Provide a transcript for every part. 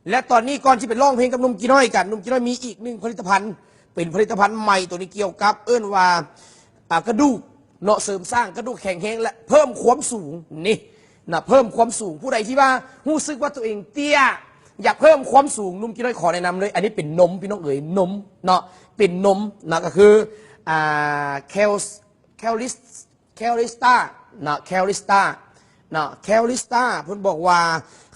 และตอนนี้ก่อนที่เป็นร้องเพลงกับนุ่มจีน้อยกันนุ่มจีน้อยมีอีกหนึ่งผลิตภัณฑ์เป็นผลิตภัณฑ์ใหม่ตัวนี้เกี่ยวกับว่ากระดูกเนาะเสริมสร้างกระดูกแข็งแรงและเพิ่มความสูงนี่นะเพิ่มความสูงผู้ใดที่ว่ารู้สึกว่าตัวเองเตี้ยอยากเพิ่มความสูงนุ่มจีน้อยขอแนะนำเลยอันนี้เป็นนมพี่น้องเอ๋ยนมเนาะเป็นนมนะก็คือแคลลิสตานะแคลลิสตานะแคลลิสตาเพิ่นบอกว่า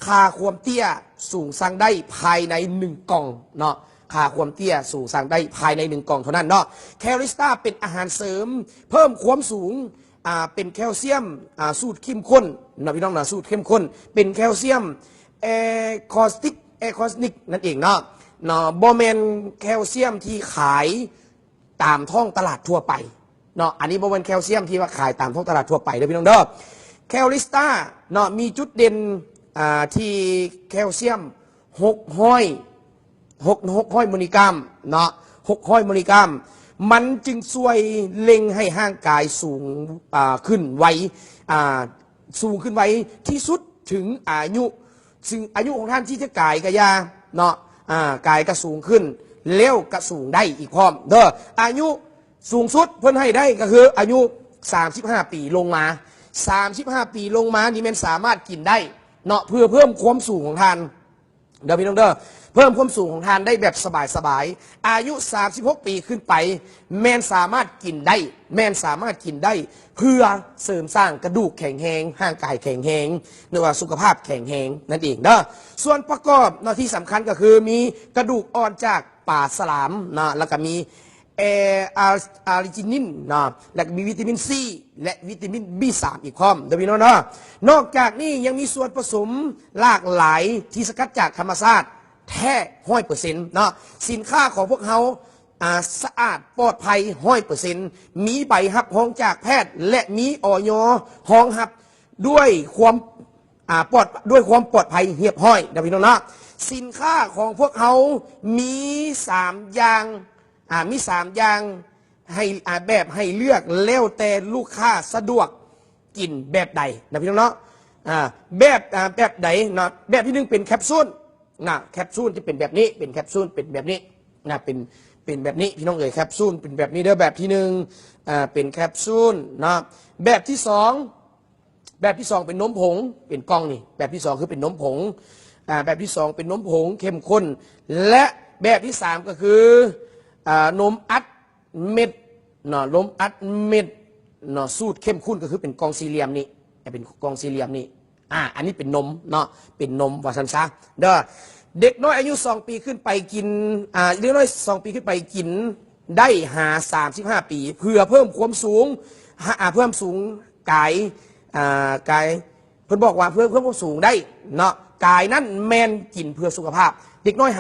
ค่าความเตี้ยสูงสั่งได้ภายใน1 กล่องเนาะค่าความเตี้ยสูงสั่งได้ภายใน1 กล่องเท่านั้นเนาะแคลลิสตาเป็นอาหารเสริมเพิ่มความสูงเป็นแคลเซียมสูตรเข้มข้นนะพี่น้องนะสูตรเข้มข้นเป็นแคลเซียมคอสติกนั่นเองเนาะบอแมนแคลเซียมที่ขายตามท้องตลาดทั่วไปเนาะอันนี้บอแมนแคลเซียมที่ว่าขายตามท้องตลาดทั่วไปเด้อพี่น้องเด้อแคลลิสตาเนาะมีจุดเด่นที่แคลเซียม600มิลลิกรัมเนาะ600มิลลิกรัมมันจึงช่วยเล็งให้ร่างกายสูงขึ้นไวสูงขึ้นไวที่สุดถึงอายุซึ่งอายุของท่านที่จะกายกะยาเนาะกายก็สูงขึ้นเลี้ยวก็สูงได้อีกพร้อมเด้ออายุสูงสุดเพิ่นให้ได้ก็คืออายุ35 ปีลงมา35 ปีลงมานี่มันสามารถกินได้เนาะเพื่อเพิ่มความสูงของท่านเดี๋ยวพี่น้องเด้อเพิ่มความสูงของท่านได้แบบสบายๆอายุ36 ปีขึ้นไปแมนสามารถกินได้แมนสามารถกินได้เพื่อเสริมสร้างกระดูกแข็งแรงร่างกายแข็งแรงหรือว่าสุขภาพแข็งแรงนั่นเองเด้อส่วนประกอบเนาะที่สำคัญก็คือมีกระดูกอ่อนจากปลาสลามนะแล้วก็มีอาริจินินนะและมีวิตามินซีและวิตามิน B3 อีกพร้อมเดี๋ยวพี่น้องนะนอกจากนี้ยังมีส่วนผสมหลากหลายที่สกัดจากธรรมชาติแท้100%นะสินค้าของพวกเขาสะอาดปลอดภัย100%มีใบรับรองจากแพทย์และมีอย.รองรับด้วยความปลอดภัยเรียบร้อยเดี๋ยวพี่น้องนะสินค้าของพวกเขามี3 อย่างมี3 อย่างให้แบบให้เลือกแล้วแต่ลูกค้าสะดวกกินแบบใดนะพี่น้องเนาะแบบใดนะแบบที่1เป็นแคปซูลนะแคปซูลที่เป็นแบบนี้เป็นแคปซูลเป็นแบบนี้นะเป็นแบบนี้พี่น้องเอ๋ยแคปซูลเป็นแบบนี้เด้อแบบที่1เป็นแคปซูลนะแบบที่2เป็นนมผงเป็นกล่องนี่แบบที่2คือเป็นนมผงแบบที่2เป็นนมผงเข้มข้นและแบบที่3ก็คือนมอัดเม็ดเนาะนมอัดเม็ดเนาะสูตรเข้มข้นก็คือเป็นกล่องสี่เหลี่ยมนี่เป็นกล่องสี่เหลี่ยมนี่อันนี้เป็นนมเนาะเป็นนมวาซันซะเด้อเด็กน้อยอายุ2 ปีขึ้นไปกินเด็กน้อย2 ปีขึ้นไปกินได้35 ปีเพื่อเพิ่มความสูงเพิ่มสูงกายเพิ่นบอกว่าเพิ่มความสูงได้เนาะกายนั่นแมนกินเพื่อสุขภาพเด็กน้อย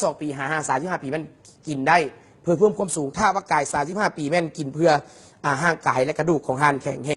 2 ปี35 ปีมันกินได้เพื่อเพิ่มความสูงถ้าว่ากาย35 ปีแม่นกินเพื่อร่างกายและกระดูกของท่านแข็งแรง